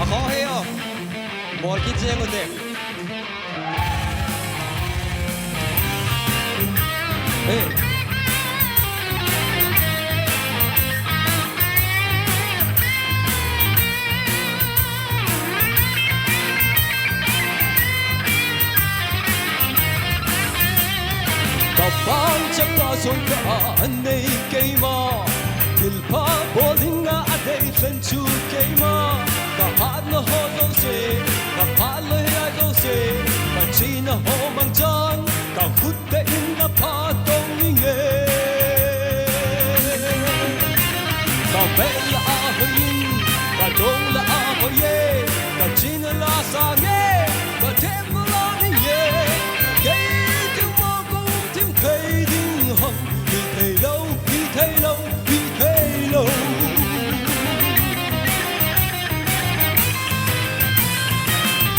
khó hay không một cái riêng của đẹp ê Kapan pa songa anei keima Tilpa bolinga adei fenchu keima Ka hat na ho do se Ka pat lo ya do se Ka china ho mang chang Ka hut te in na pa tong nge Ka be la a ho yin Ka dong la a ho ye Ka china la sa nge Ka tem la nge Cây đinh hồng vì thầy lâu vì thầy lâu vì thầy lâu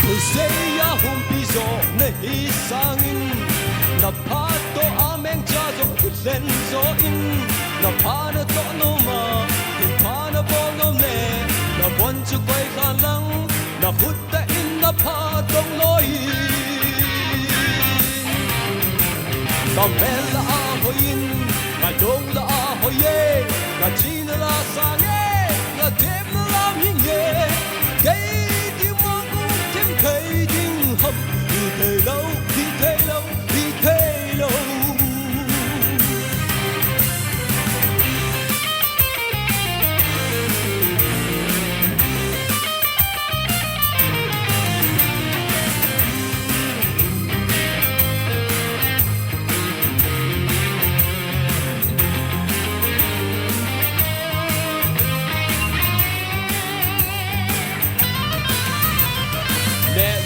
tôi sẽ ya hùng bị gió này sang in na pa to ameng cha gió lên gió in na pa na to no ma pa na bo no ne na bon chu quay khả năng na phút ta in na pa tông lối Ka mel la a hoin, ka dong la a hoye, ka chin la sa nge, ka tem la mi nge. Cây tim mong cũng thêm cây đinh hấp, vì thầy lâu, vì thầy lâu, vì thầy lâu.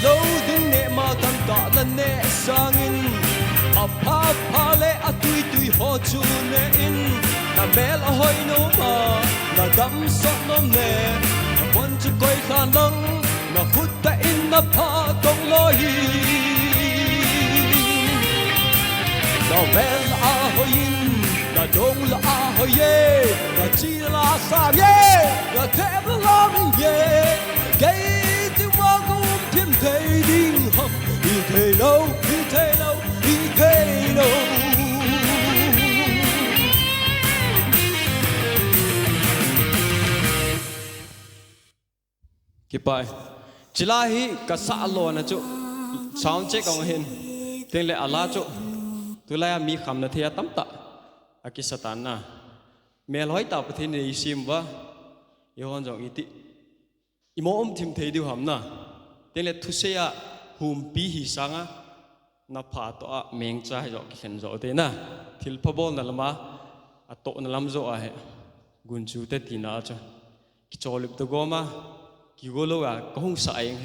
Lâu đến nè mà tan cả là nè sang in pa lệ tui tui ho chu nè in na mel hoi no ma na dam sot nom nè na bon chu koi khan lang na hut ta in na pa tong lo hi na mel hoi in na dong la hoi ye na chi la sa ye na te la mi ye cây tiêu ma thêm thầy đinh hấp vì thầy lâu vì thầy lâu vì thầy lâu kịp bài chỉ là hi cả xã lò na chú sound check ông hin tiếng lệ Allah chú tôi lại mi khăm na thea tắm tạ akisatan na mẹ nói tạo cái thế này sim va yêu hôn giống iti imo thêm thầy điều hầm na tiếng lệ thu xe hùm bí hi sang na phá to mèng cha hay rồi khen rồi thế na thil phá bol na lama to na lam rồi à gun chu te tina cho cái trò lụp to goma cái golo à có không sai